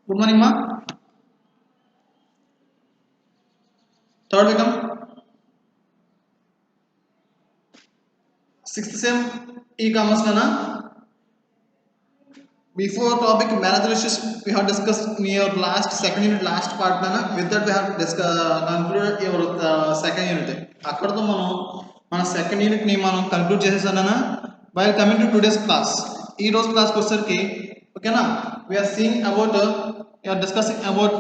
Good morning, ma. Third become sixth sem e-commerce na. Before topic manager issues we have discussed in your last second unit last part na. With that we have concluded your second unit. అక్కడతో మనం మన second unit ని మనం conclude చేసేసానా. While coming to today's class, ఈ రోజు class కి వచ్చేసరికి ఓకేనా, we are seeing about we are discussing about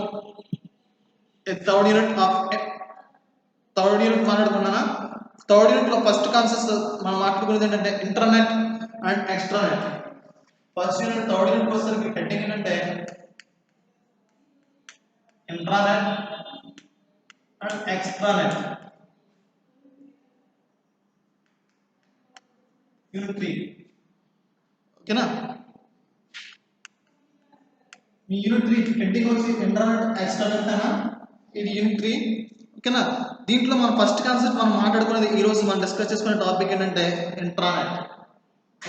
a third unit మాట్లాడుకున్నానా. థర్డ్ యూనిట్ లో ఫస్ట్ కాన్సెప్ట్ మనం మాట్లాడుకునేది ఏంటంటే internet and extranet. First unit third unit వచ్చేసరికి హెడ్డింగ్ ఏంటంటే ఇంట్రానెట్ అండ్ ఎక్స్ట్రానెట్. యూనిట్ 3 ఓకేనా. మీ యూనిట్ 3 హెడ్డింగ్ వచ్చి ఇంటర్నెట్ ఎక్స్ట్రానెట్ అనా, ఇది యూనిట్ 3 ఓకేనా. దీంట్లో మన ఫస్ట్ కాన్సెప్ట్ మనం మాట్లాడుకునేది ఈ రోజు మనం డిస్కస్ చేసుకునే టాపిక్ ఏంటంటే ఇంట్రానెట్.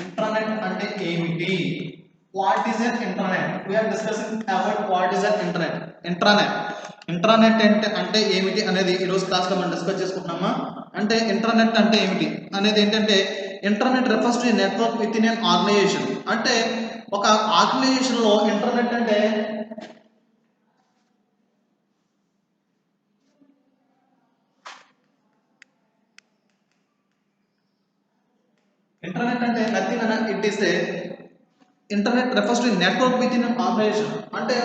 ఇంట్రానెట్ అంటే ఏమిటి? What is an internet? We are discussing about what is an internet. Intranet అంటే ఏమిటి అనేది ఈ రోజు క్లాస్ లో మనం డిస్కస్ చేసుకుంటున్నామా. అంటే ఇంటర్నెట్ అంటే ఏమిటి అనేది ఏంటంటే internet refers to network with in an organization. అంటే ఒక ఆర్గనైజేషన్ లో ఇంటర్నెట్ అంటే nothing అన్న, it is a internet refers to network within an organization. అంటే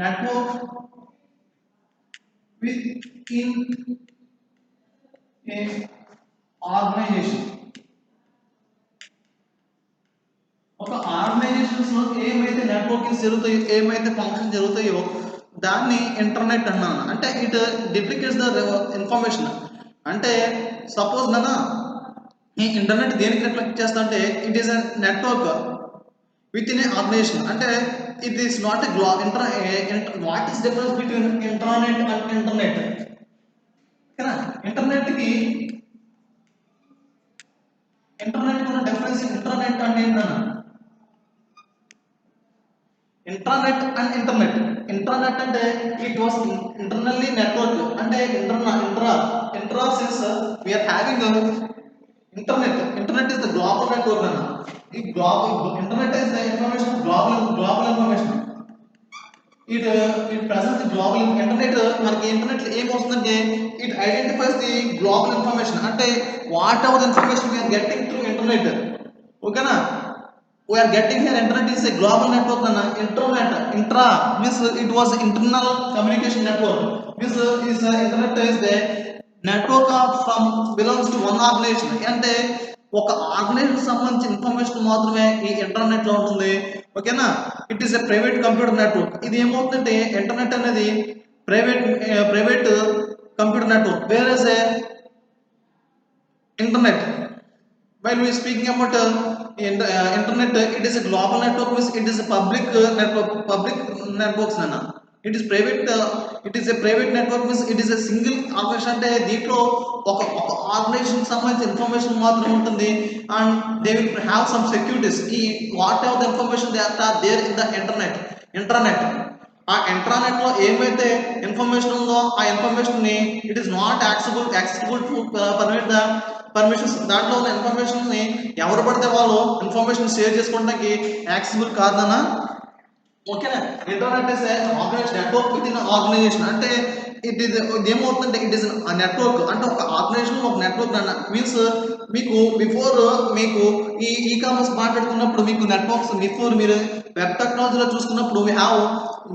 నెట్వర్క్ within a organization. ఒక ఆర్గనైజేషన్స్ లో ఏమైతే నెట్వర్కింగ్ జరుగుతాయో, ఏమైతే ఫంక్షన్ జరుగుతాయో దాన్ని ఇంటర్నెట్ అన్నాను. అంటే ఇట్ డిప్లికేట్స్ ద ఇన్ఫర్మేషన్. అంటే సపోజ్ నానా ఈ ఇంటర్నెట్ దేనికి రిఫ్లెక్ట్ చేస్తా అంటే it is a network with in a organisation. అంటే it is not a what is difference between internet and internet కదా. ఇంటర్నెట్ ఉన్న డిఫరెన్స్ ఇంటర్నెట్ అంటే ఏంటన్నా, ఇంట్రానెట్ అండ్ ఇంటర్నెట్ అంటే ఇట్ వాస్ ఇంటర్నల్లీ నెట్వర్క్. అంటే intra since we are having internet is the global network అన్న. ఈ global internet is the information global information. it presents the global internet. మనకి internet ఏం వస్తుందంటే it identifies the global information. అంటే what ever information we are getting through internet ఓకేనా. we are getting here internet is a global network na. Intra means it was internal communication network. Means is internet is the network of from belongs to one organization. అంటే ఒక organization సంబంధించిన information మాత్రమే ఈ internet లో ఉంటుంది ఓకేనా. It is a private computer network. ఇది ఏమవుతుందంటే ఇంటర్నెట్ అనేది private computer network. Where is a internet. While we are speaking about internet, it is a global network. Means it is a public networks nana. It is private. It is a private network. Means it is a single organization. అంటే దీంట్లో ఒక organization సంబంధించిన information మాత్రమే ఉంటుంది. And they will have some securities. ఈ whatever the information they are there in the internet. ఆ intranet లో ఏమైతే ఇన్ఫర్మేషన్ ఉందో ఆ ఇన్ఫర్మేషన్ ని it is not accessible to permit the permissions. దాంట్లో ఉన్న ఇన్ఫర్మేషన్ ని ఎవరు పడితే వాళ్ళు ఇన్ఫర్మేషన్ షేర్ చేసుకోవడానికి యాక్సెసిబుల్ కాదన్నా ఓకేనా. Internet is organization network with in organization. అంటే ఇది ఏమవుతుందంటే ఇట్ ఈస్ నెట్వర్క్. అంటే ఒక ఆర్గనైజేషన్ ఒక నెట్వర్క్ అన్న. మీన్స్ మీకు మీకు ఈ కామర్స్ మాట్లాడుకున్నప్పుడు మీకు నెట్వర్క్స్ బిఫోర్ మీరు వెబ్ టెక్నాలజీలో చూసుకున్నప్పుడు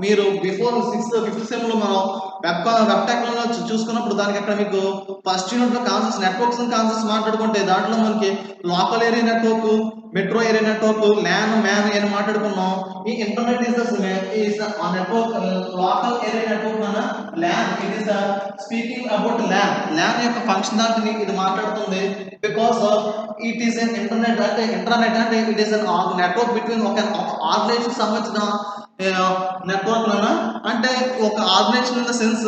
మీరు బిఫోర్ ఫిఫ్త్ సెమ్ లో మనం వెబ్ టెక్నాలజీ చూసుకున్నప్పుడు దానికి అక్కడ మీకు ఫస్ట్ యూనిట్ లో కాన్సెప్ట్స్ నెట్వర్క్స్ కాన్సెప్ట్స్ మాట్లాడుకుంటే దాంట్లో మనకి local area network, metro area network, MAN అని మాట్లాడుకున్నాం. ఈ internet is a network local area network అన్న LAN. It is speaking about LAN యొక్క ఫంక్షన్ దాంట్లో ఇది మాట్లాడుతుంది. Because it is an internet. అంటే ఇంటర్నెట్ అంటే it is an network between ఒక ఆర్గనైజేషన్ సంబంధించిన నెట్వర్క్ లోన. అంటే ఒక organization in the sense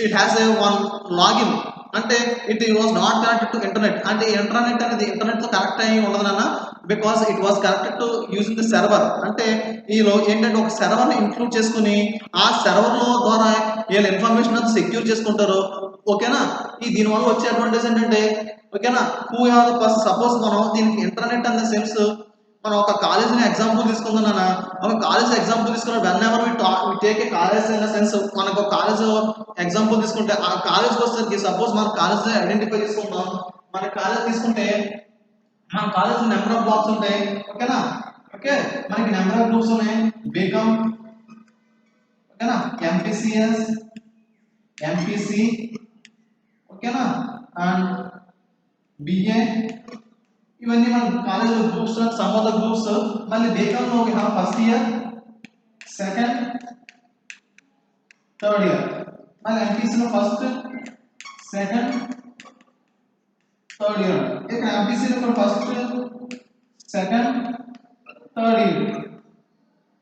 it has a one login. అంటే it was not connected to internet. అంటే ఇంటర్నెట్ అనేది ఇంటర్నెట్ తో కనెక్ట్ అయ్యి ఉండదు నాన్న, because it was connected to using the server. అంటే ఈలో ఏంటంటే ఒక సర్వర్ని ఇంక్లూడ్ చేసుకుని ఆ సర్వర్లో ద్వారా వీళ్ళ ఇన్ఫర్మేషన్ అంతా సెక్యూర్ చేసుకుంటారు. ఓకేనా, ఈ దీనివల్ల వచ్చే అడ్వాంటేజ్ ఏంటంటే, ఓకేనా, హూ హ్యావ్ ద సపోజ్ మనం దీనికి ఇంటర్నెట్ అనే సెన్స్, మనం ఒక కాలేజీని ఎగ్జాంపుల్ తీసుకుందాం నాన్న. ఒక కాలేజ్ ఎగ్జాంపుల్ తీసుకున్న whenever we take a college in the sense, మనకు ఒక కాలేజ్ ఎగ్జాంపుల్ తీసుకుంటే ఆ కాలేజ్కి వచ్చేసరికి సపోజ్ మన కాలేజ్ ఐడెంటిఫై చేసుకుందాం. మన కాలేజ్ తీసుకుంటే మన కాలేజ్ నెంబర్ ఆఫ్ బ్లాక్స్ ఉంటాయి. ఓకేనా, ఓకే, మనకి నెంబర్ ఆఫ్ గ్రూప్స్ ఉన్నాయి. బీకామ్, ఓకేనా, ఎంపీసీఎస్, ఎంపీసీ, ఓకేనా, అండ్ బిఏ, ఇవన్నీ మన college groups, some of the groups. మళ్ళీ బీకామ్ లో we have first year, second, third year. మళ్ళీ ఎంపీసీ లో ఫస్ట్, సెకండ్, థర్డ్ ఇయర్. ఇక్కడ ఎంపీసీ లో ఫస్ట్, సెకండ్, థర్డ్ ఇయర్.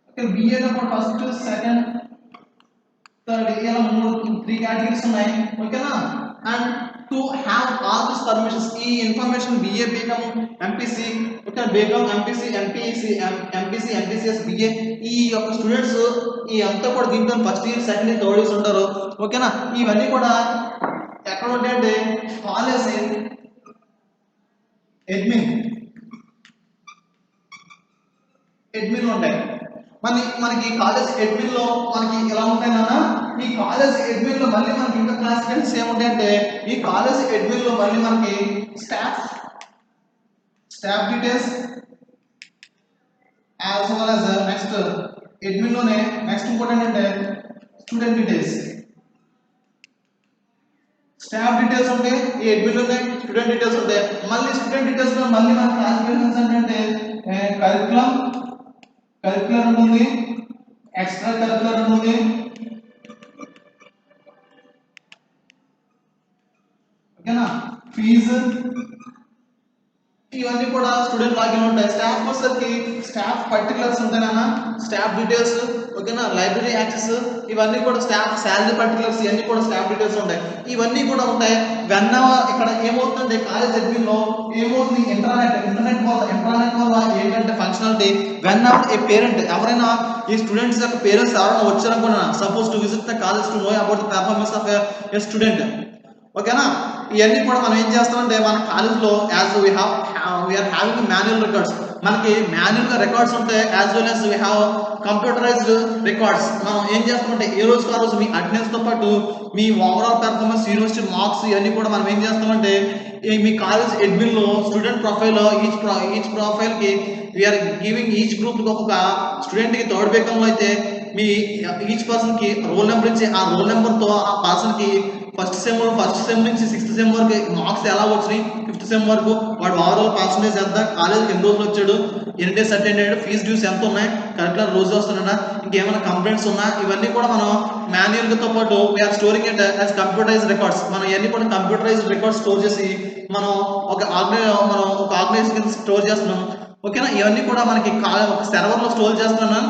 ఇక్కడ బిఏ లో ఫస్ట్, సెకండ్, థర్డ్, ఇలా త్రీ కేటగిరీస్ ఉన్నాయి. ఓకేనా, and to have all this permissions, ఈ information BA, BCom, MPC, okay, BCom, MPC, MPCS, BA, ఈ యొక్క స్టూడెంట్స్ ఈ అంతా కూడా దీంట్లో first year, second year, third years ఉంటారు. ఓకేనా, ఇవన్నీ కూడా ఎక్కడ ఉంటాయంటే కాలేజ్ అడ్మిన్ ఉంటాయి. మనకి కాలేజ్ అడ్మిన్ లో మనకి ఎలా ఉంటాయి నాన్న, ఈ కాలేజ్ అడ్మిన్ లో మళ్ళీ మనకి ఇంకా క్లాసిఫికేషన్స్ ఏముంటాయంటే, ఈ కాలేజ్ అడ్మిన్ లో మళ్ళీ మనకి staff details as well as next admin లోనే నెక్స్ట్ ఇంపార్టెంట్ అంటే స్టూడెంట్ డీటెయిల్స్. స్టాఫ్ డీటెయిల్స్ ఉంటాయి ఈ అడ్మిన్ లోనే, స్టూడెంట్ డీటెయిల్స్ ఉంటాయి. మళ్ళీ స్టూడెంట్ డీటెయిల్స్ లో మళ్ళీ మన క్లాసిఫికేషన్స్ ఏంటంటే కరిక్యులర్ ఉంటుంది, ఎక్స్ట్రా కరిక్యులర్ ఉంటుంది, ఓకేనా, ఫీజు, ఇవన్నీ కూడా స్టూడెంట్ లాగిన్ ఉంటాయి. స్టాఫ్ వచ్చేసరికి స్టాఫ్ పర్టికులర్స్ ఉంటాయన్నా, స్టాఫ్ డీటెయిల్స్, ఓకేనా, లైబ్రరీ యాక్సెస్, ఇవన్నీ కూడా స్టాఫ్ శాలరీ పర్టికులర్స్, ఇవన్నీ కూడా స్టాఫ్ డీటెయిల్స్ ఉంటాయి. ఇవన్నీ కూడా ఉంటాయి. ఇక్కడ ఏమవుతుందంటే కాలేజ్ అడ్మిన్ లో ఏమవుతుంది, ఇంటర్నెట్ వల్ల ఏంటంటే functionality, whenever a parent, ఎవరైనా ఈ స్టూడెంట్స్ యొక్క పేరెంట్స్ ఎవరైనా వచ్చారనుకున్నా, suppose to visit the college to know about the performance of a student, ఓకేనా, ఇవన్నీ కూడా మనం ఏం చేస్తామంటే మన కాలేజ్లో as we are having manual records, మనకి మాన్యువల్ గా రికార్డ్స్ ఉంటాయి. As well as we have computerised records. మనం ఏం చేస్తామంటే ఏ రోజు ఆ రోజు మీ అటెండెన్స్ తో పాటు మీ ఓవరాల్ పెర్ఫార్మెన్స్, యూనివర్సిటీ మార్క్స్, ఇవన్నీ కూడా మనం ఏం చేస్తామంటే మీ కాలేజ్ అడ్మిన్ లో స్టూడెంట్ ప్రొఫైల్, ఈచ్ ప్రొఫైల్ కి వీఆర్ గివింగ్ ఈచ్ గ్రూప్ ఒక స్టూడెంట్ కి థర్డ్ బేకంలో అయితే మీ ఈచ్ పర్సన్ కి రోల్ నెంబర్ ఇచ్చి ఆ రోల్ నెంబర్ తో ఆ పర్సన్ కి ఫస్ట్ సెమ్ నుంచి సిక్స్త్ సెమ్ వరకు మార్క్స్ ఎలా వచ్చినాయి, ఫిఫ్త్ సెమ్ వరకు వాడు ఓవరాల్ పర్సంటేజ్ ఎంత, కాలేజ్కి ఎన్ని రోజులు వచ్చాడు, ఎన్ని డేస్ అటెండ్ అయ్యాడు, ఫీజు డ్యూస్ ఎంత ఉన్నాయి, కరెక్ట్గా రోజు వస్తున్నా, ఇంకేమైనా కంప్లైంట్స్ ఉన్నా, ఇవన్నీ కూడా మనం మాన్యువల్తో పాటు we are storing it as computerize records. మనం ఇవన్నీ కూడా కంప్యూటరైజ్డ్ రికార్డ్స్ స్టోర్ చేసి మనం ఒక ఆర్గనైజ్ కింద స్టోర్ చేస్తున్నాం. ఓకేనా, ఇవన్నీ కూడా మనకి ఒక సర్వర్లో స్టోర్ చేస్తున్నాం.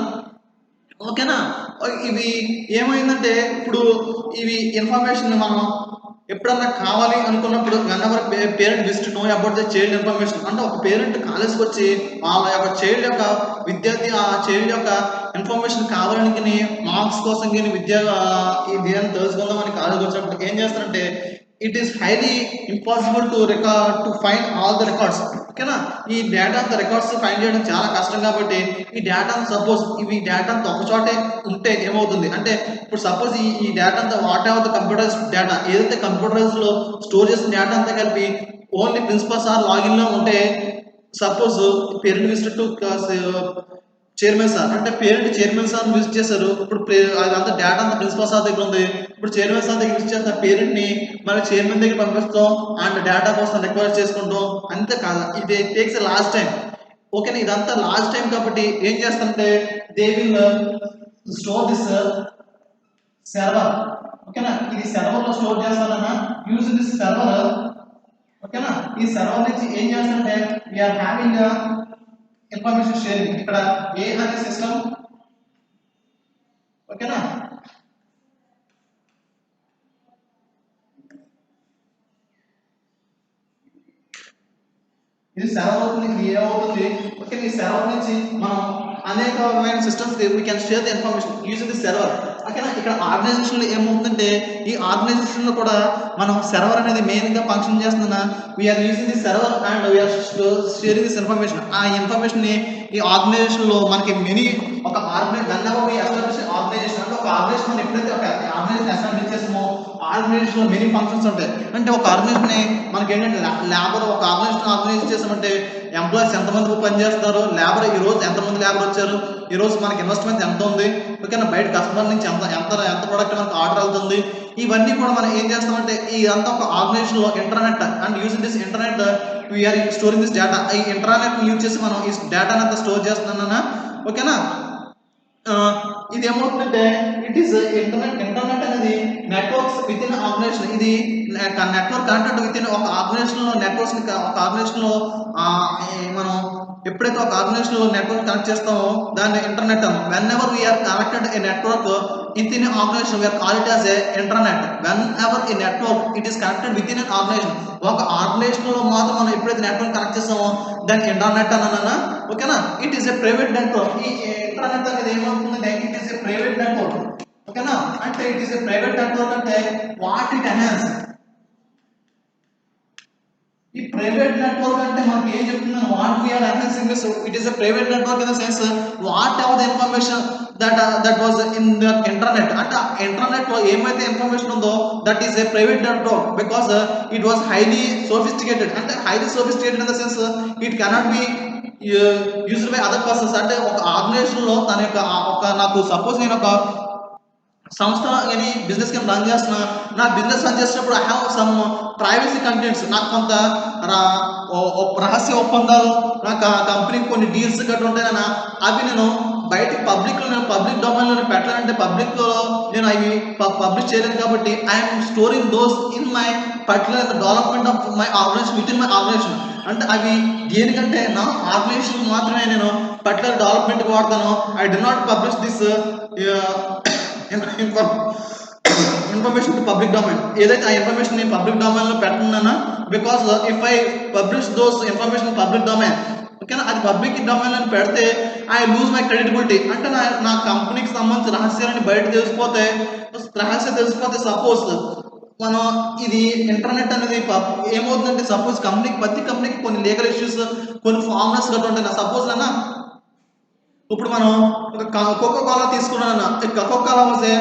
ఓకేనా, ఇవి ఏమైందంటే ఇప్పుడు ఇవి ఇన్ఫర్మేషన్ మనం ఎప్పుడన్నా కావాలి అనుకున్నప్పుడు whenever parent visit know about the child information, అంటే ఒక పేరెంట్ కాలేజ్కి వచ్చి వాళ్ళ యొక్క చైల్డ్ యొక్క విద్యార్థి ఆ చైల్డ్ యొక్క ఇన్ఫర్మేషన్ కావాలని మార్క్స్ కోసం కానీ దేని తెలుసుకుందామని కాలేజ్కి వచ్చినప్పుడు ఏం చేస్తారంటే it is highly impossible to find all the records. ఓకేనా, ఈ డేటా అంతా రికార్డ్స్ ఫైండ్ చేయడం చాలా కష్టం కాబట్టి ఈ డేటా సపోజ్ ఇవి డేటా అంతా ఒక చోటే ఉంటే ఏమవుతుంది అంటే, ఇప్పుడు సపోజ్ ఈ డేటా అంతా what ever the computerise data, ఏదైతే కంప్యూటరైజ్ లో స్టోర్ చేసిన డేటా అంతా కలిపి ఓన్లీ ప్రిన్సిపల్ సార్ లాగిన్ లో ఉంటే, suppose parent visit to chairman sir అంటే పేరెంట్ చైర్మన్ సార్ విజిట్ చేశారు. ఇప్పుడు అదంతా డేటా అంతా ప్రిన్సిపల్ సార్ దగ్గర ఉంది. ఇప్పుడు చైర్మన్ సార్ దగ్గర విజిట్ చేస్తారు, పేరెంట్ ని మళ్ళీ చైర్మన్ దగ్గర పంపిస్తాం అండ్ డేటా కోసం రిక్వెస్ట్ చేసుకుంటాం. అంతే కాదు, ఇది టేక్స్ లాస్ట్ టైం. ఓకేనా, ఇదంతా లాస్ట్ టైం కాబట్టి ఏం చేస్తారంటే they will store this server. ఓకేనా, ఇది సర్వర్ లో స్టోర్ చేస్తారన్నా, యూజ్ దిస్ సర్వర్. ఓకేనా, ఈ సర్వర్ నుంచి ఏం చేస్తారంటే వీఆర్ హ్యావింగ్ ఇన్ఫర్మేషన్ షేరింగ్. ఇక్కడ ఏ అనే సిస్టమ్, ఓకేనా, ఇది సర్వర్ అవుతుంది, ఇది ఏమవుతుంది, ఓకే. ఈ సర్వర్ నుంచి మనం అనేకమైన systems we can share the information using the server, ఓకేనా. ఇక్కడ ఆర్గనైజేషన్లో ఏమవుతుందంటే ఈ ఆర్గనైజేషన్లో కూడా మనం సర్వర్ అనేది మెయిన్గా ఫంక్షన్ చేస్తున్నా we are using the server and we are sharing this information. ఆ ఇన్ఫర్మేషన్ని ఈ ఆర్గనైజేషన్లో మనకి ఒక ఆర్గనైజేషన్ అంటే ఒక ఆర్గనైజేషన్ మనం ఎప్పుడైతే ఒక ఆర్గనైజేషన్ ఎస్టాబ్లిష్ చేస్తామో ఆర్గనైజేషన్లో మెనీ ఫంక్షన్స్ ఉంటాయి. అంటే ఒక ఆర్గనైజేషన్ మనకి ఏంటంటే లేబర్ ఒక ఆర్గనైజేషన్ ఆర్గనైజ్ చేసామంటే ఎంప్లాయీస్ ఎంతమంది పనిచేస్తారు, లేబర్ ఈ రోజు ఎంతమంది లేబర్ వచ్చారు, ఈ రోజు మనకి ఇన్వెస్ట్మెంట్ ఎంత ఉంది, ఓకేనా, బయట కస్టమర్ నుంచి ఎంత ఎంత ఎంత ప్రోడక్ట్ మనకు ఆర్డర్ అవుతుంది, ఇవన్నీ కూడా మనం ఏం చేస్తామంటే ఈ అంతా ఒక ఆర్గనైజేషన్ లో internet and using this internet we are storing this data. ఈ ఇంటర్నెట్ యూజ్ చేసి మనం ఈ డేటాని అంతా స్టోర్ చేస్తున్నానా, ఓకేనా. ఇది ఏమవుతుందంటే ఇట్ ఈస్ ఇంటర్నెట్ అనేది నెట్వర్క్స్ విత్ ఇన్ ఆర్గనైజేషన్. ఇది నెట్వర్క్ కనెక్టెడ్ విత్ ఇన్ ఒక ఆర్గనైజేషన్ లో నెట్వర్క్స్ ఒక ఆర్గనైజేషన్ లో మనం ఎప్పుడైతే ఒక ఆర్గనైజేషన్ లో నెట్వర్క్ కనెక్ట్ చేస్తామో దాన్ని ఇంటర్నెట్ అను. Whenever we are connected a network with in organization we are call it as a internet. Whenever a network it is connected with in organization, ఒక ఆర్గనైజేషన్ లో మాత్రం మనం ఎప్పుడైతే నెట్వర్క్ కనెక్ట్ చేస్తామో దాన్ని ఇంటర్నెట్ అన్నా, ఓకేనా. It is a private network. ఈ ఇంటర్నెట్ అనేది ఏమవుతుందంటే it is a private network, ఓకేనా. అంటే it is a private network అంటే వాట్ ఇట్ ఎన్హాన్స్. ఈ ప్రైవేట్ నెట్వర్క్ అంటే మనకి ఏం చెప్తున్నాను, what we are enhancing this it is a private network in the sense whatever the information that was in the internet. అంటే internet లో ఏమైతే information ఉందో that is a private network because it was highly sophisticated. అంటే highly sophisticated in the sense it cannot be used by other persons. అంటే ఒక organization లో తన యొక్క నాకు సపోజ్ నేను ఒక సంస్థ కానీ బిజినెస్ కానీ రన్ చేస్తున్నా, నా బిజినెస్ రన్ చేసినప్పుడు I have some privacy contents, నాకు కొంత రహస్య ఒప్పందాలు, నాకు ఆ కంపెనీకి కొన్ని డీల్స్ గట్రా ఉంటాయి కదా, అవి నేను బయటికి పబ్లిక్ డొమైన్లో పెట్టాలంటే పబ్లిక్లో నేను అవి పబ్లిష్ చేయలేను. కాబట్టి I'm storing those in my particular development of my organization within my organization. అంటే అవి దేనికంటే నా ఆర్గనైజేషన్ మాత్రమే నేను పర్టికులర్ డెవలప్మెంట్కి వాడతాను. I do not publish this information to public domain. ఏదైతే ఆ ఇన్ఫర్మేషన్ నేను పబ్లిక్ డొమైన్ లో పెడుతున్నానా, because if I publish those information public domain, ఓకేనా, అది పబ్లిక్ డొమైన్ లో పెడితే ఐ లూజ్ మై క్రెడిబిలిటీ. అంటే నా కంపెనీకి సంబంధించిన రహస్యాలని బయట తెలిసిపోతే సపోజ్ మనం ఇది ఇంటర్నెట్ అనేది ఏమవుతుందంటే సపోజ్ ప్రతి కంపెనీకి కొన్ని లీగల్ ఇష్యూస్, కొన్ని ఫార్ములాస్ గట్రా ఉంటాయి. సపోజ్ అన్నా ఇప్పుడు మనం కోకో కోలా తీసుకున్నాను. Coca Cola was a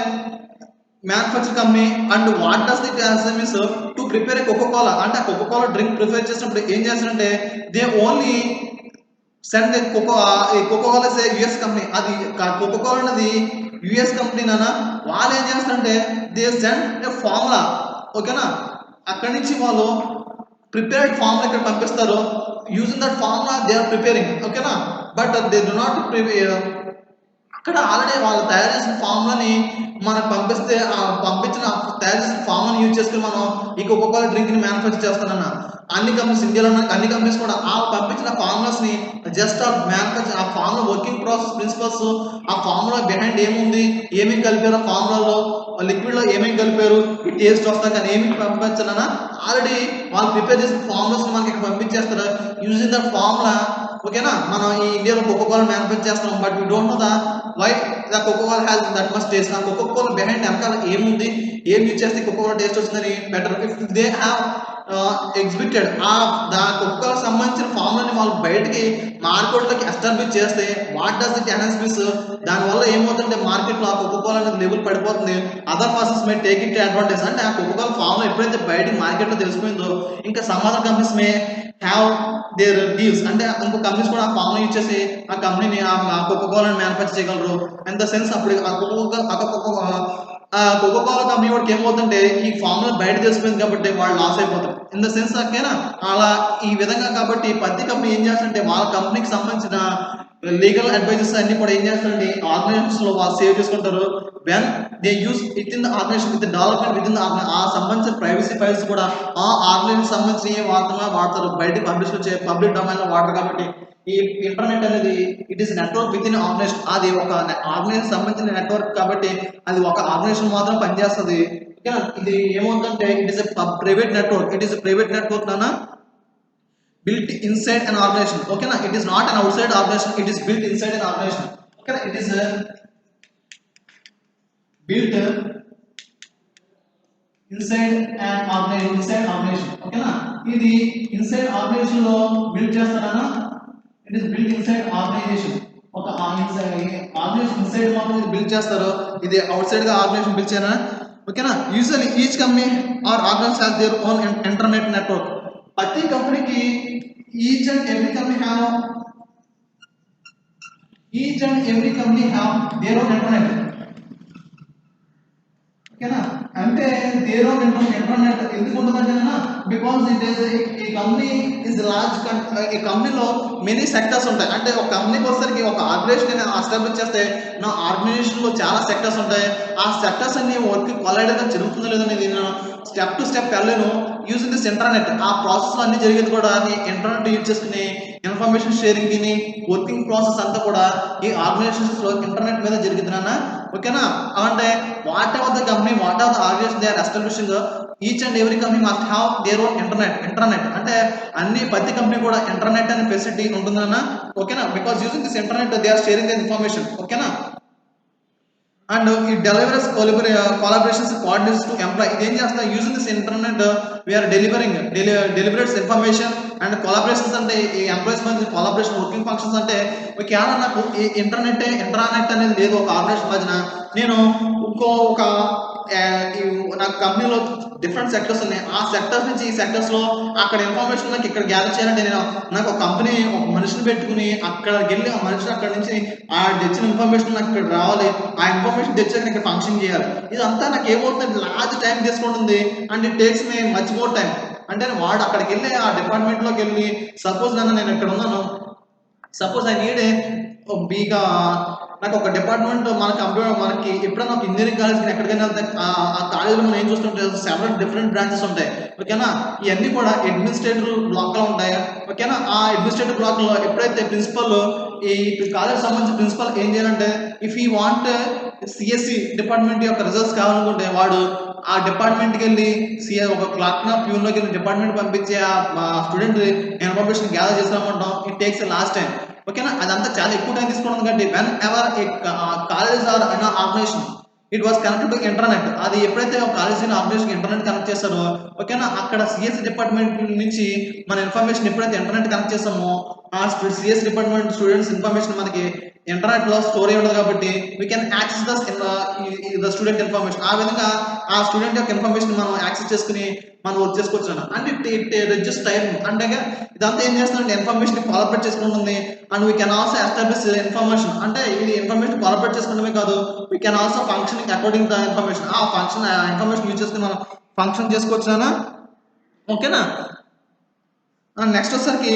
manufacture company and what does it means to prepare a Coca Cola. అంటే ఆ కోకో కోలా డ్రింక్ ప్రిపేర్ చేసినప్పుడు ఏం చేస్తారంటే దే ఓన్లీ సెండ్ ఈ కోకో కోలా యుఎస్ కంపెనీ. అది కోకో కోలా అనేది US company నానా. వాళ్ళు ఏం చేస్తారంటే దే సెండ్ ఏ ఫార్ములా, ఓకేనా. అక్కడి నుంచి వాళ్ళు ప్రిపేర్డ్ ఫార్ములా ఇక్కడ పంపిస్తారు. Using that formula they are preparing, ఓకేనా. బట్ దే డు నాట్ అక్కడ ఆల్రెడీ వాళ్ళు తయారు చేసిన ఫార్ములాని మనకు పంపిస్తే ఆ తయారు చేసిన ఫార్ములాని యూజ్ చేసుకుని మనం ఈ కోకో కోలా డ్రింక్ ని మ్యానుఫ్యాక్చర్ చేస్తానన్న అన్ని కంపెనీస్, ఇండియాలో ఉన్న అన్ని కంపెనీస్ కూడా ఆ పంపించిన ఫార్ములాస్ ని జస్ట్ ఆ మ్యానుఫ్యాక్చర్, ఆ ఫార్ములా వర్కింగ్ ప్రాసెస్ ప్రిన్సిపల్స్, ఆ ఫార్ములా బిహైండ్ ఏముంది, ఏమేమి కలిపారు, ఆ ఫార్ములాలో లిక్విడ్ లో ఏమేమి కలిపారు, ఈ టేస్ట్ వస్తాయి కానీ ఏమి పంపించాలన్నా ఆల్రెడీ వాళ్ళు ప్రిపేర్ చేసిన ఫార్ములాస్ మనకి ఇక్కడ పంపించేస్తారు. యూజింగ్ దట్ ఫార్ములా, ఓకేనా. మనం ఈ ఇండియాలో కోకో కోలా మ్యానుఫ్యాక్చర్ చేస్తాం, but we don't know why the Coca Cola has that much taste. ఆ కోకో కోలా బిహైండ్ వెనకాల ఏముంది, ఏం యూజ్ చేస్తే కోకో కోలా టేస్ట్ వస్తుందని better if they have exhibited the Coca Cola సంబంధించిన ఫార్ములాని వాళ్ళు బయటికి మార్కెట్లోకి ఎస్టాబ్లిష్ చేస్తే what does it enhance means దానివల్ల ఏమవుతుందంటే మార్కెట్లో ఆ కోకో కోలా అనేది లెవెల్ పడిపోతుంది. Other persons may take it advantage. అంటే ఆ కోకో కోలా ఫార్ములా ఎప్పుడైతే బయటికి మార్కెట్లో తెలిసిపోయిందో ఇంకా some other companies may have their deals. అంటే ఇంకో కంపెనీస్ కూడా ఆ ఫార్ములా యూజ్ చేసి ఆ కంపెనీని ఆ కోకో కోలాని మ్యానుఫ్యాక్చర్ చేయగలరు. ఇన్ ద సెన్స్ అప్పుడు ఆ కోకో కోలా కంపెనీ వాడికి ఏమవుతుందంటే ఈ ఫార్ములా బయట తెలిసిపోయింది కాబట్టి వాళ్ళు లాస్ అయిపోతారు. ఇన్ ద సెన్స్ ఓకేనా. అలా ఈ విధంగా కాబట్టి ప్రతి కంపెనీ ఏం చేస్తారంటే వాళ్ళ కంపెనీకి సంబంధించిన లీగల్ అడ్వైజెస్ అన్ని కూడా ఏం చేస్తారంటే ఆర్గనైజేషన్స్ లో వాళ్ళు సేవ్ చేసుకుంటారు. When they use within the organization with development within ఆ సంబంధించిన ప్రైవసీ ఫైల్స్ కూడా ఆ ఆర్గనైజేషన్ సంబంధించిన వాడతారు. బయట పబ్లిక్ డొమైన్ లో వాడరు. కాబట్టి ఈ ఇంటర్నెట్ అనేది it is network with in organization. అది ఒక ఆర్గనైజేషన్ సంబంధించిన నెట్వర్క్ కాబట్టి అది ఒక ఆర్గనైజేషన్ మాత్రం పనిచేస్తుంది. ఇది ఏమవుతుందంటే it is a private network. It is private network నానా. built inside an organization. Okay na, it is not an outside organization, it is built inside an organization. Okay na, it is built inside organization. Okay na, ఇది inside organization లో build చేస్తారనా, it is built inside organization. ఒక organization inside మాత్రం ఇది build చేస్తారు, ఇది outside గా organization build చేయనా. ఓకేనా, usually each company or organization has their own internet network. ప్రతి కంపెనీకి each and every company have their own internet. ఓకేనా, అంటే దేర్ ఓన్ ఇంటర్నెట్ ఎందుకు ఉంటుందంటే బికాస్ ఇట్ ఈస్ ఈ కంపెనీ ఇస్ లార్జ్. ఈ కంపెనీలో మెనీ సెక్టర్స్ ఉంటాయి. అంటే ఒక కంపెనీకి వచ్చేసరికి ఒక ఆర్గనైజేషన్ ఎస్టాబ్లిష్ చేస్తే నా ఆర్గనైజేషన్ లో చాలా సెక్టర్స్ ఉంటాయి. ఆ సెక్టర్స్ అన్ని వర్క్ కొలైడ్ గా జరుగుతుందో లేదనేది నేను స్టెప్ టు స్టెప్ వెళ్ళాను యూజింగ్ దిస్ ఇంటర్నెట్. ఆ ప్రాసెస్ అన్ని జరిగేది కూడా ఇంటర్నెట్ యూజ్ చేసుకుని ఇన్ఫర్మేషన్ షేరింగ్ ని వర్కింగ్ ప్రాసెస్ అంతా కూడా ఈ ఆర్గనైజేషన్స్ లో ఇంటర్నెట్ మీద జరుగుతున్నా. ఓకేనా, అంటే whatever the company, whatever the organization they are establishing, each and every company must have their own internet అంటే అన్ని ప్రతి కంపెనీ కూడా ఇంటర్నెట్ అనే ఫెసిలిటీ ఉంటుందన్న. ఓకేనా, because using this internet they are sharing the information. ఓకేనా, and it delivers collaborations coordinates to employee. ఇదేం చేస్తా, using this internet we are deliberates information and collaborations. అంటే ఈ ఎంప్లాయీస్ మధ్య కొలాబరేషన్ వర్కింగ్ ఫంక్షన్స్. అంటే ఒకవేళ నాకు ఈ ఇంటర్నెట్ అనేది లేదు ఒక ఆర్గనైజేషన్ మధ్యన, నేను ఒక నాకు కంపెనీలో డిఫరెంట్ సెక్టర్స్ ఉన్నాయి. ఆ సెక్టర్స్ నుంచి ఈ సెక్టర్స్ లో అక్కడ ఇన్ఫర్మేషన్ నాకు ఇక్కడ గ్యాదర్ చేయాలంటే నేను నాకు ఒక కంపెనీ ఒక మనిషిని పెట్టుకుని అక్కడికి వెళ్ళి ఆ మనిషిని అక్కడ నుంచి ఆ తెచ్చిన ఇన్ఫర్మేషన్ నాకు ఇక్కడ రావాలి, ఆ ఇన్ఫర్మేషన్ తెచ్చాక ఇక్కడ ఫంక్షన్ చేయాలి. ఇదంతా నాకు ఏమవుతుంది, లార్జ్ టైం తీసుకుంటుంది and it takes me much more time. అంటే వాడు అక్కడికి వెళ్ళి ఆ డిపార్ట్మెంట్ లోకి వెళ్ళి సపోజ్ నేను ఇక్కడ ఉన్నాను, సపోజ్ ఐ నీడ్ బీక నాకు ఒక డిపార్ట్మెంట్ మన కంప్యూటర్ మనకి ఎప్పుడైనా ఒక ఇంజనీరింగ్ కాలేజ్కి ఎక్కడికైనా వెళ్తే ఆ కాలేజీలో మనం ఏం చూస్తుంటే సెవెరల్ డిఫరెంట్ బ్రాంచెస్ ఉంటాయి. ఓకేనా, ఇవన్నీ కూడా అడ్మినిస్ట్రేటివ్ బ్లాక్ లో ఉంటాయి. ఓకేనా, ఆ అడ్మినిస్ట్రేటివ్ బ్లాక్ లో ఎప్పుడైతే ప్రిన్సిపల్ ఈ కాలేజ్ సంబంధించిన ప్రిన్సిపల్ ఏం చేయాలంటే ఇఫ్ ఈ వాంట్ సిఎస్సి డిపార్ట్మెంట్ యొక్క రిజల్ట్స్ కావాలనుకుంటే వాడు ఆ డిపార్ట్మెంట్కి వెళ్ళి ఒక క్లాక్ నా ప్యూన్లోకి వెళ్ళి డిపార్ట్మెంట్ పంపించి ఆ స్టూడెంట్ ఇన్ఫర్మేషన్ గ్యాదర్ చేసామంటాం. It takes last time. ఓకేనా, అదంతా చాలా ఎక్కువ టైం తీసుకుంటుంది. కాబట్టి whenever a college or an organisation it was connected to internet, అది ఎప్పుడైతే ఒక కాలేజ్ ఆర్గనైజేషన్ ఇంటర్నెట్ కనెక్ట్ చేస్తారో ఓకేనా, అక్కడ సిఎస్ డిపార్ట్మెంట్ నుంచి మన ఇన్ఫర్మేషన్ ఎప్పుడైతే ఇంటర్నెట్ కనెక్ట్ చేస్తామో ఆ సిఎస్ డిపార్ట్మెంట్ స్టూడెంట్స్ ఇన్ఫర్మేషన్ మనకి ఇంటర్నెట్ లో స్టోర్ అయి ఉండదు. కాబట్టి we can access the student information. ఆ విధంగా ఆ స్టూడెంట్ యొక్క ఇన్ఫర్మేషన్ మనం యాక్సెస్ చేసుకుని మనం వర్క్ చేసుకోవచ్చు. And it reduce time. అంటే ఇదంతా ఏం చేస్తుందంటే ఇన్ఫర్మేషన్ కొలాబరేట్ చేసుకుంటుంది and we can also establish information. అంటే ఇది ఇన్ఫర్మేషన్ కొలాబరేట్ చేసుకోవడమే కాదు, we can also functioning according the information. ఆ ఫంక్షన్ ఇన్ఫర్మేషన్ యూజ్ చేసుకుని మనం ఫంక్షన్ చేసుకోవచ్చునా. ఓకేనా, నెక్స్ట్ వచ్చేసరికి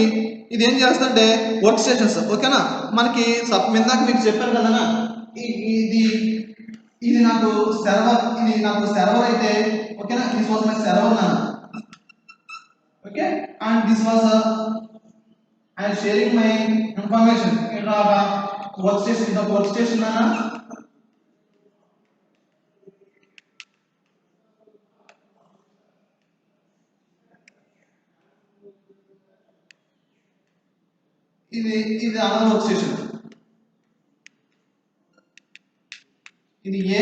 ఇది ఏం చేస్తుందంటే వర్క్ స్టేషన్స్. ఓకేనా, మనకి ఇందాక మీకు చెప్పాను కదా ఇది ఇది నాకు సర్వర్ అయితే ఓకేనా, దిస్ వాజ్ మై సర్వర్ నా. Okay, and this was I am sharing my information ఇలాగా వర్క్ స్టేషన్. ఇది వర్క్ స్టేషన్ అన్న. ఇది అనదర్ వర్క్ స్టేషన్. ఇది ఏ,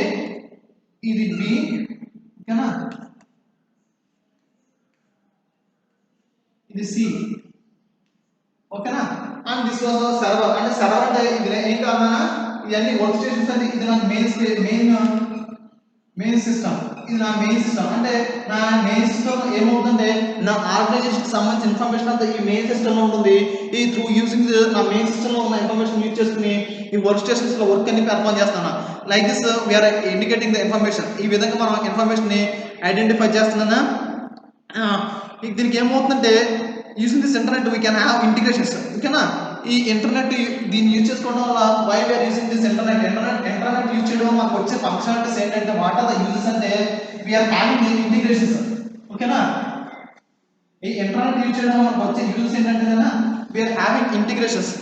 ఇది బి. ఓకేనా, ఇది సి. ఓకేనా, అండ్ దిస్ వాజ్ సర్వర్. అంటే సర్వర్ అంటే ఇది ఏం కాదన్నా ఇవన్నీ వర్క్ స్టేషన్స్ అంటే ఇది నాకు మెయిన్ సిస్టమ్. ఇది నా మెయిన్ సిస్టమ్. అంటే నా మెయిన్ సిస్టమ్ ఏమవుతుందంటే నా ఆర్గనైజేషన్ సంబంధించిన ఇన్ఫర్మేషన్ అంతా ఈ మెయిన్ సిస్టమ్ లో ఉంటుంది. ఈ త్రూ యూజింగ్ నా మెయిన్ సిస్టమ్ లో ఉన్న ఇన్ఫర్మేషన్ యూజ్ చేసుకుని ఈ వర్క్ స్టేషన్స్ లో వర్క్ అన్ని పెర్ఫార్మ్ చేస్తాను. Like this we are indicating the information. ఈ విధంగా మనం ఇన్ఫర్మేషన్ ని ఐడెంటిఫై చేస్తున్నా. దీనికి ఏమవుతుందంటే using this internet we can have integrations. ఓకేనా, ఈ ఇంటర్నెట్ దీన్ని యూజ్ చేసుకోవడం వల్ల why we are using this internet use చేయడం వల్ల మనకు వచ్చే ఫంక్షనాలిటీస్ ఏంటంటే వాట్ ఆర్ ద యూజెస్ అంటే వీఆర్ హ్యావింగ్ ఇంటిగ్రేషన్స్. ఓకేనా, ఈ ఇంటర్నెట్ యూజ్ చేయడం వల్ల మనకు వచ్చే యూజెస్ ఏంటంటే వీఆర్ హ్యావింగ్ ఇంటిగ్రేషన్స్.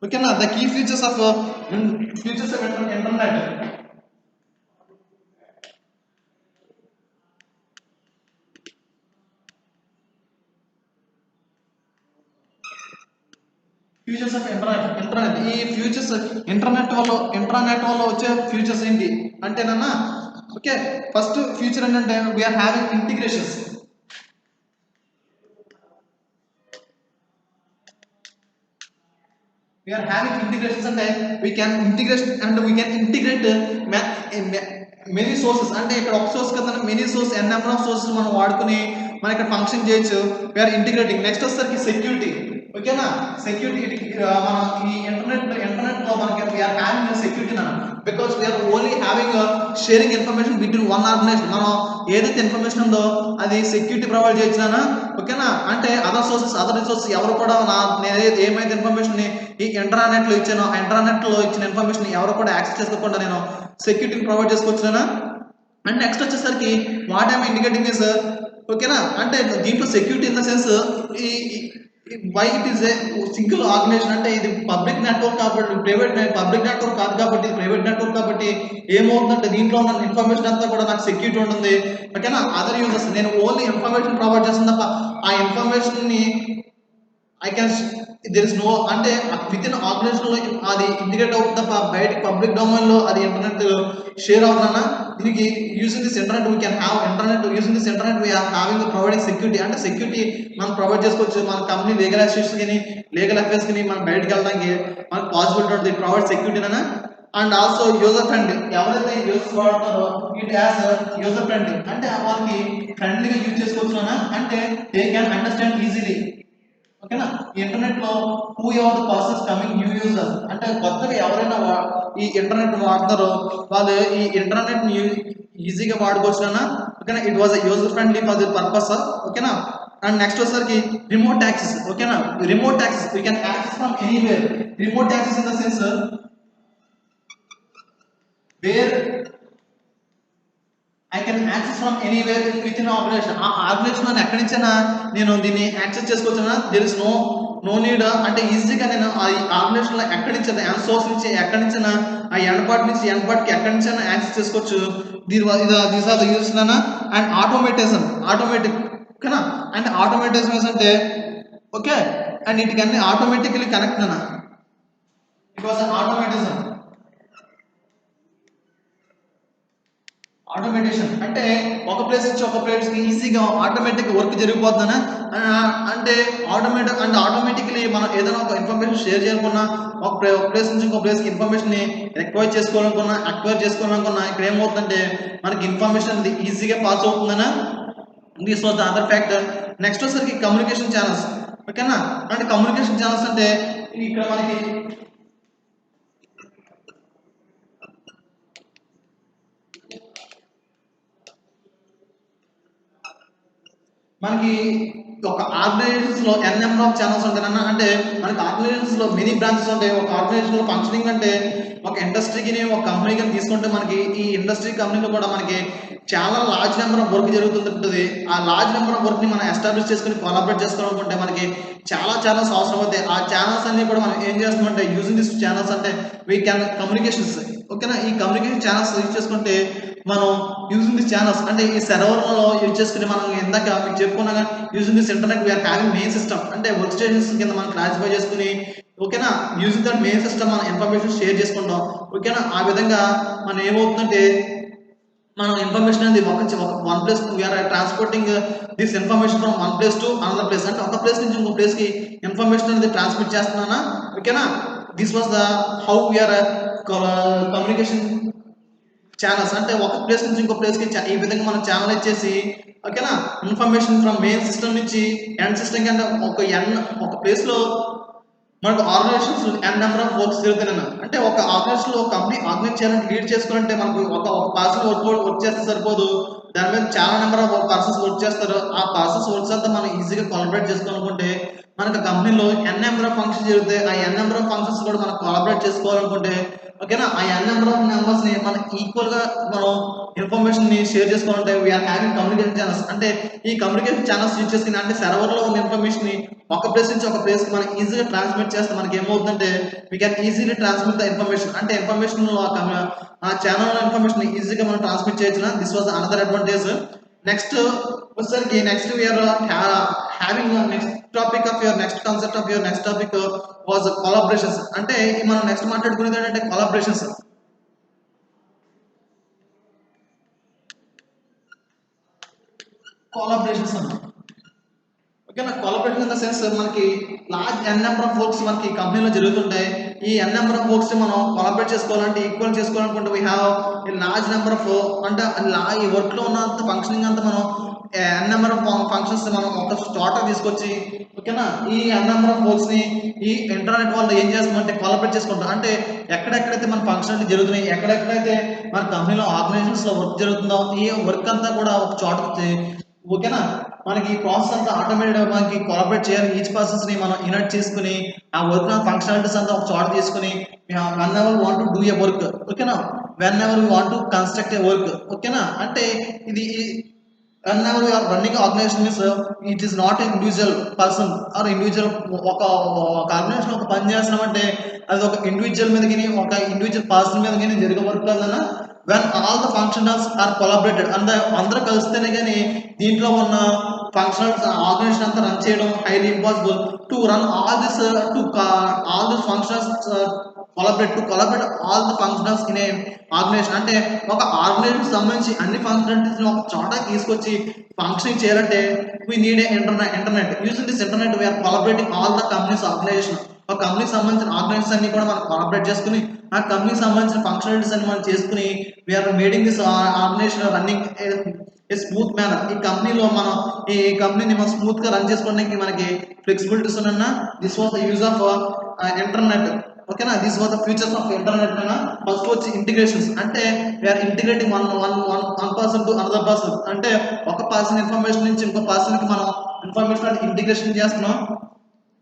ఓకేనా, the key features of internet. Futures of internet ఈ ఫ్యూచర్స్ ఇంటర్నెట్ వల్ల వచ్చే ఫ్యూచర్స్ ఏంటి అంటేనన్నా ఓకే ఫస్ట్ ఫ్యూచర్ ఏంటంటే వీఆర్ హ్యావింగ్ ఇంటిగ్రేషన్స్ అంటే we can integrate and we can integrate many sources అంటే ఇక్కడ ఒక సోర్స్ కదా many source n number of sources మనం వాడుకుని మనం ఇక్కడ ఫంక్షన్ చేయొచ్చు వీఆర్ ఇంటిగ్రేటింగ్ నెక్స్ట్ వచ్చేసరికి సెక్యూరిటీ ఓకేనా సెక్యూరిటీ మన ఈ ఇంటర్నెట్ లో మనకి వీఆర్ హ్యావింగ్ సెక్యూరిటీ అన్న because we are only having sharing information between one organization మనం ఏదైతే ఇన్ఫర్మేషన్ ఉందో అది సెక్యూరిటీ ప్రొవైడ్ చేయొచ్చునా ఓకేనా అంటే అదర్ రిసోర్సెస్ ఎవరు కూడా నేను ఏమైతే ఇన్ఫర్మేషన్ ఈ ఇంటర్నెట్ లో ఇచ్చానో ఆ ఇంటర్నెట్ లో ఇచ్చిన ఇన్ఫర్మేషన్ ఎవరు కూడా యాక్సెస్ చేసుకోకుండా నేను సెక్యూరిటీని ప్రొవైడ్ చేసుకోవచ్చునా అండ్ నెక్స్ట్ వచ్చేసరికి వాట్ ఐమ్ ఇండికేటింగ్ ఇస్ ఓకేనా అంటే దీంట్లో సెక్యూరిటీ ఇన్ ద సెన్స్ ఈ why it is a single organization అంటే ఇది పబ్లిక్ నెట్వర్క్ కాబట్టి పబ్లిక్ నెట్వర్క్ కాదు కాబట్టి ఇది ప్రైవేట్ నెట్వర్క్ కాబట్టి ఏమవుతుందంటే దీంట్లో ఉన్న ఇన్ఫర్మేషన్ అంతా కూడా నాకు సెక్యూరిటీ ఉంటుంది ఓకేనా అదర్ యూజర్స్ నేను ఓన్లీ ఇన్ఫర్మేషన్ ప్రొవైడ్ చేస్తాను తప్ప ఆ ఇన్ఫర్మేషన్ ని I can there is no అంటే విత్ ఇన్ ఆర్గనైజేషన్ లో అది ఇంటిగ్రేట్ అవుతుంది తప్ప బయట పబ్లిక్ డొమైన్ లో అది ఇంటర్నెట్ షేర్ అవుతుందన్నా దీనికి using this internet we can have internet using this internet we are having providing security అంటే సెక్యూరిటీ మనం ప్రొవైడ్ చేసుకోవచ్చు మన కంపెనీ లీగల్ అఫేర్స్ కి లీగల్ అఫేర్స్ కి మనం బయటకు వెళ్ళడానికి మనకు పాసిబిలిటీ ఉంటుంది ప్రొవైడ్ సెక్యూరిటీ అన్న అండ్ ఆల్సో యూజర్ ఫ్రెండ్లీ ఎవరైతే యూజర్స్ వాడుతారో ఇట్ యాజ్ యూజర్ ఫ్రెండ్లీ అంటే వాళ్ళకి ఫ్రెండ్లీగా యూజ్ చేసుకోవచ్చు అన్న అంటే దే క్యాన్ అండర్స్టాండ్ ఈజీలీ ఓకేనా ఇంటర్నెట్ లో whoever the persons coming new users అంటే కొత్తగా ఎవరైనా ఈ ఇంటర్నెట్ వాడుతారో వాళ్ళు ఈ ఇంటర్నెట్ ఈజీగా వాడుకోవచ్చునా ఓకేనా it was user friendly for the purpose ఓకేనా అండ్ నెక్స్ట్ వచ్చేసరికి రిమోట్ యాక్సెస్ ఓకేనా remote access we can access from anywhere remote access in the sense where I can access from anywhere with in organisation ఆ organisation లో ఎక్కడి నుంచైనా నేను దీన్ని access చేసుకోవచ్చునా దెర్ ఇస్ నో నీడ్ అంటే ఈజీగా నేను ఆ ఆర్గనైజేషన్ లో ఎక్కడి నుంచి ఎండ్ సోర్స్ నుంచి ఎక్కడి నుంచైనా ఆ ఎండ్ పార్ట్ నుంచి ఎండ్ పార్ట్ కి ఎక్కడి నుంచైనా యాక్సెస్ చేసుకోవచ్చు these are the uses and automatic ఓకేనా అండ్ ఆటోమేటేషన్ అంటే ఓకే అండ్ వీటికి అన్ని ఆటోమేటికలీ కనెక్ట్ అన్న ఇట్ వాజ్ ఆటోమేటిజం ఆటోమేటేషన్ అంటే ఒక ప్లేస్ నుంచి ఒక ప్లేస్ కి ఈజీగా ఆటోమేటిక్ వర్క్ జరిగిపోతుందనా అంటే ఆటోమేటిక్లీ మనం ఏదైనా ఒక ఇన్ఫర్మేషన్ షేర్ చేయాలనుకున్నా ఒక ప్లేస్ నుంచి ఇంకో ప్లేస్ కి ఇన్ఫర్మేషన్ ని అక్వైర్ చేసుకోవాలనుకున్నా ఇక్కడ ఏమవుతుందంటే మనకి ఇన్ఫర్మేషన్ అనేది ఈజీగా పాస్ అవుతుందనా this was the other factor next వచ్చేసరికి కమ్యూనికేషన్ ఛానల్స్ ఓకేనా అంటే కమ్యూనికేషన్ ఛానల్స్ అంటే ఇక్కడ మనకి ఒక ఆర్గనైజేషన్స్ లో ఎన్ నెంబర్ ఆఫ్ ఛానల్స్ ఉంటాయన్న అంటే మనకి ఆర్గనైజేషన్స్ లో మెనీ బ్రాంచెస్ ఉంటాయి ఒక ఆర్గనైజేషన్ లో ఫంక్షనింగ్ అంటే ఒక ఇండస్ట్రీకి ఒక కంపెనీ కానీ తీసుకుంటే మనకి ఈ ఇండస్ట్రీ కంపెనీలో కూడా మనకి చాలా లార్జ్ నెంబర్ ఆఫ్ వర్క్ జరుగుతుంటుంది ఆ లార్జ్ నెంబర్ ఆఫ్ వర్క్ ని మనం ఎస్టాబ్లిష్ చేసుకుని కొలాబరేట్ చేసుకోవాలనుకుంటే మనకి చాలా ఛానల్స్ అవసరం అవుతాయి ఆ ఛానల్స్ అన్ని కూడా మనం ఏం చేస్తామంటే యూజింగ్ దిస్ ఛానల్స్ అంటే వీ క్యాన్ కమ్యూనికేషన్స్ ఓకేనా ఈ కమ్యూనికేషన్ ఛానల్స్ యూజ్ చేసుకుంటే మనం యూజింగ్ దిస్ ఛానల్స్ అంటే ఈ సర్వర్లలో యూజ్ చేసుకుని మనం ఇందాక మీకు చెప్పుకున్నాగా using this internet we are having main system అంటే వర్క్ స్టేషన్స్ కింద మనం క్లాసిఫై చేసుకుని ఓకేనా యూజింగ్ దట్ మెయిన్ సిస్టమ్ మనం ఇన్ఫర్మేషన్ షేర్ చేసుకుంటాం ఓకేనా ఆ విధంగా మనం ఏమవుతుందంటే మనం ఇన్ఫర్మేషన్ అనేది one place we are transporting this information from one place to another place అంటే ఒక ప్లేస్ నుంచి ఇంకో ప్లేస్ కి ఇన్ఫర్మేషన్ అనేది ట్రాన్స్మిట్ చేస్తున్నానా ఓకేనా this was the how we are communication channels అంటే ఒక ప్లేస్ నుంచి ఇంకో ప్లేస్ కి ఈ విధంగా మనం ఛానల్ ఇచ్చేసి ఓకేనా ఇన్ఫర్మేషన్ ఫ్రమ్ మెయిన్ సిస్టమ్ నుంచి ఎండ్ సిస్టమ్ అంటే ఒక ప్లేస్ లో మనకు organizations n number of works జరుగుతున్నాయి అంటే ఒక ఆర్గనైజేషన్ లో కంపెనీ ఆర్గనైజ్ చేయాలంటే లీడ్ చేసుకోవాలంటే మనకు ఒక పర్సన్ వర్క్ చేస్తే సరిపోదు దాని మీద చాలా నెంబర్ ఆఫ్ పర్సన్స్ వర్క్ చేస్తారు ఆ పర్సన్స్ వర్క్స్ అంతా మనం ఈజీగా కొలాబరేట్ చేసుకోవాలనుకుంటే మనకు కంపెనీలో ఎన్ నెంబర్ ఆఫ్ ఫంక్షన్స్ జరిగితే ఆ ఎన్ నెంబర్ ఆఫ్ ఫంక్షన్స్ కూడా మనం కొలాబరేట్ చేసుకోవాలనుకుంటే ఓకేనా ఆ ఎన్ నెంబర్ ఆఫ్ మెంబర్స్ ని మనం ఈక్వల్ గా మనం ఇన్ఫర్మేషన్ ని షేర్ చేసుకోవాలంటే వీఆర్ హ్యావింగ్ కమ్యూనికేషన్ ఛానల్స్ అంటే ఈ కమ్యూనికేషన్ ఛానల్స్ యూజ్ చేసుకుని అంటే సర్వర్ లో ఉన్న ఇన్ఫర్మేషన్ ని ఒక ప్లేస్ నుంచి ఒక ప్లేస్ కి మనం ఈజీగా ట్రాన్స్మిట్ చేస్తే మనకి ఏమవుతుందంటే we can easily transmit the information అంటే ఇన్ఫర్మేషన్ లో ఆ ఛానల్ లో ఇన్ఫర్మేషన్ ఈజీగా మనం ట్రాన్స్మిట్ చేయొచ్చు this was another advantage next వచ్చేసరికి next we are having a next topic of your next concept of your next topic was collaborations. అంటే మనం నెక్స్ట్ మాట్లాడుకునేది ఏంటంటే కోలాబరేషన్స్ అన్న. ఓకేనా, కోలాబరేషన్ ఇన్ ద సెన్స్ మనకి large n number of works మనకి కంపెనీలో జరుగుతుంటాయి. ఈ ఎన్ నెంబర్ ఆఫ్ వర్క్స్ మనం కొలాబరేట్ చేసుకోవాలంటే ఈక్వల్ చేసుకోవాలనుకుంటే we have large number of అంటే ఈ వర్క్ లో ఉన్నంత ఫంక్షనింగ్ అంతా మనం ఎన్ నెంబర్ ఆఫ్ ఫంక్షన్స్ మనం ఒక స్టార్టర్ తీసుకొచ్చి, ఓకేనా, ఈ ఎన్ నెంబర్ ఆఫ్ వర్క్స్ ని ఈ ఇంటర్నెట్ వాళ్ళు ఏం చేస్తామంటే కొలాబరేట్ చేసుకుంటాం. అంటే ఎక్కడెక్కడైతే మన ఫంక్షనాలిటీ జరుగుతున్నాయి, ఎక్కడెక్కడైతే మన కంపెనీలో ఆర్గనైజేషన్స్ లో వర్క్ జరుగుతుందో ఈ వర్క్ అంతా కూడా ఒక చోట, ఓకేనా, మనకి ఈ ప్రాసెస్ అంతా ఆటోమేటెడ్ మనకి కోఆపరేట్ చేయాలి. ఈచ్ పర్సన్స్ ని మనం యూనిట్ చేసుకుని ఆ వర్క్ ఫంక్షనాలిటీస్ అంతా ఒక చోట తీసుకుని whenever want to do a work, ఓకేనా, whenever we want to construct a work, ఓకేనా. అంటే ఇది whenever you are running organisation means it is not individual person or individual ఒక organisation ఒక పని చేస్తున్నామంటే అది ఒక ఇండివిజువల్ మీద కానీ ఒక ఇండివిజువల్ పర్సన్ మీద కానీ జరిగే వర్క్ కదన్నా. When all the functionals are collaborated అందరూ కలిస్తేనే కానీ దీంట్లో ఉన్న ఫంక్షనల్స్ ఆర్గనైజేషన్ అంతా రన్ చేయడం highly impossible. To run all this all this functionals collaborate all the functionals in a organisation. అంటే ఒక ఆర్గనైజేషన్ సంబంధించి అన్ని ఫంక్షనాలిటీస్ ఒక చోట తీసుకొచ్చి ఫంక్షనింగ్ చేయాలంటే we need a internet. Using this internet we are collaborating all the companies organization. ఒక కంపెనీకి సంబంధించిన ఆర్గనైజేషన్ అన్ని కూడా మనం కొలాబరేట్ చేసుకుని ఆ కంపెనీకి సంబంధించిన ఫంక్షనాలిటీస్ అన్ని మనం చేసుకుని we are making this organization running a smooth manner. ఈ కంపెనీలో మనం ఈ కంపెనీని మనం స్మూత్ గా రన్ చేసుకోవడానికి మనకి ఫ్లెక్సిబిలిటీస్ ఉన్నా. This was the use of internet, ఓకేనా. This was the futures of internet అన్న. ఫస్ట్ వచ్చి ఇంటిగ్రేషన్స్. అంటే we are integrating one person to another person. అంటే ఒక పర్సన్ ఇన్ఫర్మేషన్ నుంచి ఇంకో పర్సన్ కి మనం ఇన్ఫర్మేషన్ ఇంటిగ్రేషన్ చేస్తున్నాం,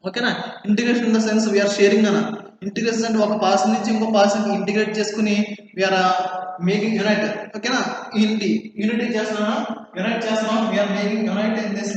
ఓకేనా. Integration in the sense we are sharing అన్న. ఇంటిగ్రేషన్ అంటే ఒక పర్సన్ నుంచి ఇంకో పర్సన్ ఇంటిగ్రేట్ చేసుకుని వీఆర్ మేకింగ్ యునైట్, ఓకేనా. యూనిటీ చేస్తున్నాం, యునైట్ చేస్తున్నాం, we are making unite in this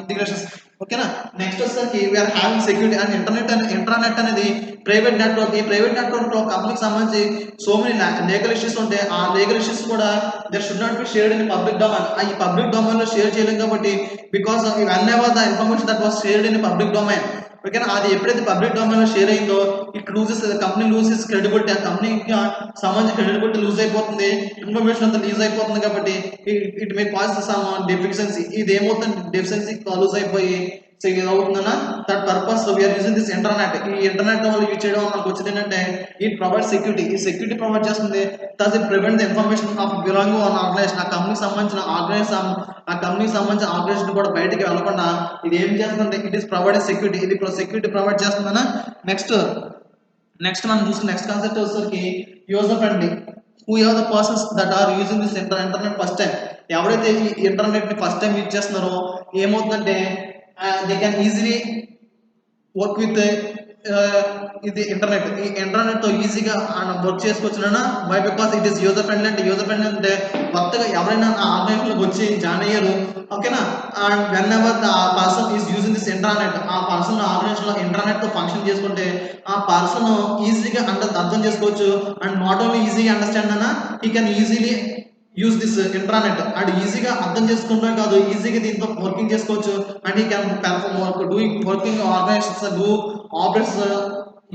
integrations, ఓకేనా. నెక్స్ట్ వచ్చేసరికి we are having security and internet అనేది ప్రైవేట్ నెట్వర్క్. ఈ ప్రైవేట్ నెట్వర్క్ లో కంపెనీకి సంబంధించి సో మెనీ లీగల్ ఇష్యూస్ ఉంటాయి. ఆ లీగల్ ఇష్యూస్ కూడా that should not be shared in public domain. ఈ పబ్లిక్ డొమైన్ లో షేర్ చేయలేం కాబట్టి because whenever the information that was shared in public domain, ఓకేనా, అది ఎప్పుడైతే పబ్లిక్ డొమైన్ లో షేర్ అయిందో it loses company loses credibility. ఆ కంపెనీకి సంబంధించిన క్రెడిబిలిటీ లూజ్ అయిపోతుంది, ఇన్ఫర్మేషన్ అంతా లూజ్ అయిపోతుంది. కాబట్టి it may cause some deficiency. ఇది ఏమవుతుంది, డెఫిషియన్సీ లూజ్ అయిపోయి అవుతుందన్న. That purpose we are using this internet. ఈ ఇంటర్నెట్ వల్ల యూజ్ చేయడం మనకు వచ్చింది ఏంటంటే ఇట్ ప్రొవైడ్ సెక్యూరిటీ. ఈ సెక్యూరిటీ ప్రొవైడ్ చేస్తుంది. That it prevent the information of belong on organization. ఆ కంపెనీకి సంబంధించిన ఆర్గనైజేషన్ కూడా బయటికి వెళ్లకుండా ఇది ఏం చేస్తుందంటే ఇట్ ఈస్ ప్రొవైడ్ సెక్యూరిటీ. ఇది సెక్యూరిటీ ప్రొవైడ్ చేస్తుందన్న. నెక్స్ట్ మనం చూసిన నెక్స్ట్ కాన్సెప్ట్ వచ్చేసరికి user friendly. Who are the persons that are using this internet first time. ఎవరైతే ఈ ఇంటర్నెట్ ని ఫస్ట్ టైం యూజ్ చేస్తున్నారో ఏమవుతుందంటే they can easily work with ఇది ఇంటర్నెట్. ఈ ఇంటర్నెట్ తో ఈజీగా వర్క్ చేసుకోవచ్చు. Why because it is user friendly. అంటే యూజర్ ఫ్రెండ్లీ అంటే కొత్తగా ఎవరైనా ఆర్గనైజేషన్ లోకి వచ్చి జాయిన్ అయ్యారు, ఓకేనా. And when ever the person is using this internet, ఆ పర్సన్ ఆర్గనైజేషన్ లో ఇంటర్నెట్ తో ఫంక్షన్ చేసుకుంటే ఆ పర్సన్ ఈజీగా అర్థం చేసుకోవచ్చు. అండ్ నాట్ ఓన్లీ ఈజీగా అండర్స్టాండ్ అన్న, he can easily use this internet. And ఈజీగా అర్థం చేసుకుంటాం కాదు, ఈజీగా దీంతో వర్కింగ్ చేసుకోవచ్చు. అండ్ ఈ can perform working organisations do operates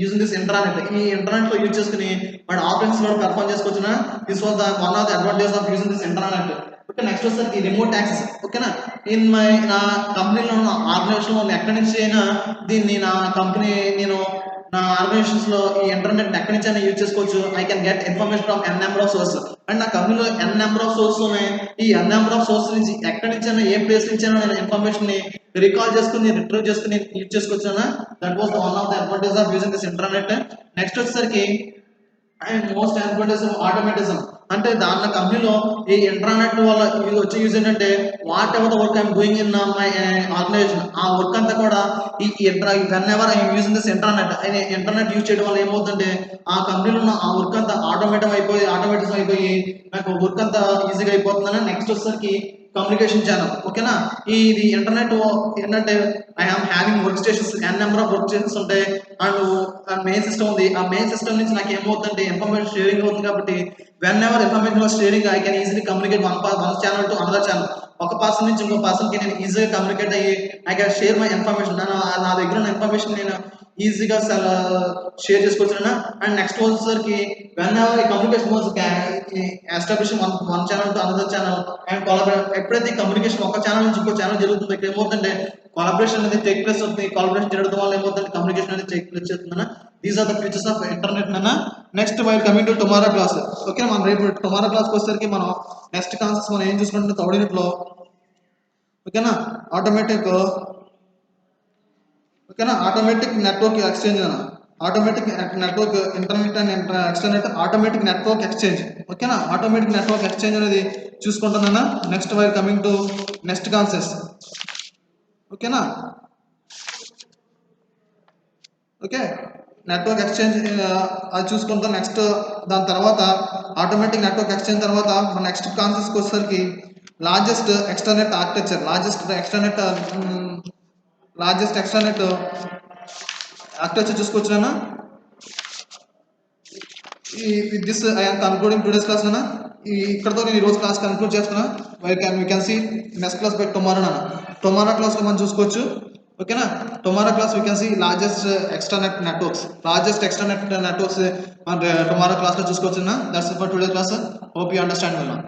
using this internet. ఈ ఇంటర్నెట్ లో యూజ్ చేసుకుని వాడు ఆపరేషన్స్ కూడా పెర్ఫార్మ్ చేసుకోవచ్చు. This was the one of the advantage of using this internet. Okay, next వచ్చేసరికి రిమోట్ యాక్సెస్, ఓకేనా. నా కంపెనీలో ఉన్న ఆర్గనైజేషన్ లో ఎక్కడి నుంచి అయినా దీన్ని నా ఆర్గనైజేషన్స్ లో ఈ ఇంటర్నెట్ ఎక్కడి నుంచి అయినా యూజ్ చేసుకోవచ్చు. I can get information from n number of source. And నా కంపెనీలో ఎన్ నెంబర్ ఆఫ్ సోర్స్ ఉన్నాయి. ఈ ఎన్ నెంబర్ ఆఫ్ సోర్స్ నుంచి ఎక్కడి నుంచి అయినా ఏ ప్లేస్ నుంచి అయినా నేను ఇన్ఫర్మేషన్ ని రికాల్ చేసుకుని రిట్రీవ్ చేసుకుని యూజ్ చేసుకోవచ్చు. That was the one of the advantage of using this internet. Next వచ్చేసరికి అండ్ మోస్ట్ అడ్వాంటేజ్ ఆటోమేటిజం. అంటే దాని కంపెనీలో ఈ ఇంటర్నెట్ వల్ల వచ్చే యూజ్ ఏంటంటే whatever the work I'm doing in my organisation, ఆ వర్క్ అంతా కూడా whenever I'm using this internet use చేయడం వల్ల ఏమవుతుందంటే ఆ కంపెనీలో ఉన్న ఆ వర్క్ అంతా ఆటోమేటిజం అయిపోయి నాకు వర్క్ అంతా ఈజీగా అయిపోతుందని. నెక్స్ట్ వచ్చేసరికి కమ్యూనికేషన్ ఛానల్, ఓకేనా. ఇది ఇంటర్నెట్ ఏంటంటే I am having work stations, n number of work stations ఉంటాయి. అండ్ మెయిన్ సిస్టమ్ ఉంది. ఆ మెయిన్ సిస్టమ్ నుంచి నాకు ఏమవుతుందంటే ఇన్ఫర్మేషన్ షేరింగ్ అవుతుంది. కాబట్టి when ever information was sharing I can easily communicate one channel to another channel. ఒక person నుంచి ఇంకో పర్సన్కి నేను ఈజీగా కమ్యూనికేట్ అయ్యి I can share my information. నా దగ్గర ఉన్న ఇన్ఫర్మేషన్ నేను ఈజీగా షేర్ చేసుకోవచ్చు. అండ్ నెక్స్ట్ వచ్చేసరికి when ever communication was establish one channel to another channel and collaborate. ఎప్పుడైతే కమ్యూనికేషన్ ఒక ఛానల్ నుంచి ఇంకో ఛానల్ జరుగుతుందో ఇక్కడ ఏమవుతుందంటే కొలాబరేషన్ అనేది టేక్ ప్లేస్ అవుతుంది. కొలాబరేషన్ జరగడం వల్ల ఏమవుతుంది, కమ్యూనికేషన్ అనేది టేక్ ప్లేస్ చేస్తుందన్న. These are the features of internet అన్న. Next while coming to tomorrow class. Okay, మనం రేపు టుమారో క్లాస్కి వచ్చేసరికి మనం నెక్స్ట్ కాన్సెప్ట్స్ మనం ఏం చూసుకుంటున్నాం థర్డ్ యూనిట్లో. ఓకేనా, ఆటోమేటిక్ నెట్వర్క్ ఎక్స్చేంజ్ అన్న. Automatic network internet and extranet automatic network exchange. ఓకేనా, ఆటోమేటిక్ నెట్వర్క్ ఎక్స్చేంజ్ అనేది చూసుకుంటున్నా. Next while coming to next concepts. ఓకేనా, ఓకే, నెట్వర్క్ ఎక్స్చేంజ్ అది చూసుకుంటాం. నెక్స్ట్ దాని తర్వాత ఆటోమేటిక్ నెట్వర్క్ ఎక్స్చేంజ్ తర్వాత మన నెక్స్ట్ కాన్సెప్ట్కి వచ్చేసరికి largest extranet architecture. Largest extranet architecture చూసుకోవచ్చునా. With this I am concluding today's class అన్న. ఇక్కడతో నేను ఈరోజు క్లాస్ కన్క్లూడ్ చేస్తున్నా. We can see next class by tomorrow అన్న. టుమారో క్లాస్లో మనం చూసుకోవచ్చు. ఓకేనా, tomorrow class we can see largest extranet networks మన టుమారో క్లాస్లో చూసుకోవచ్చు. That's for today class. Hope you understand well.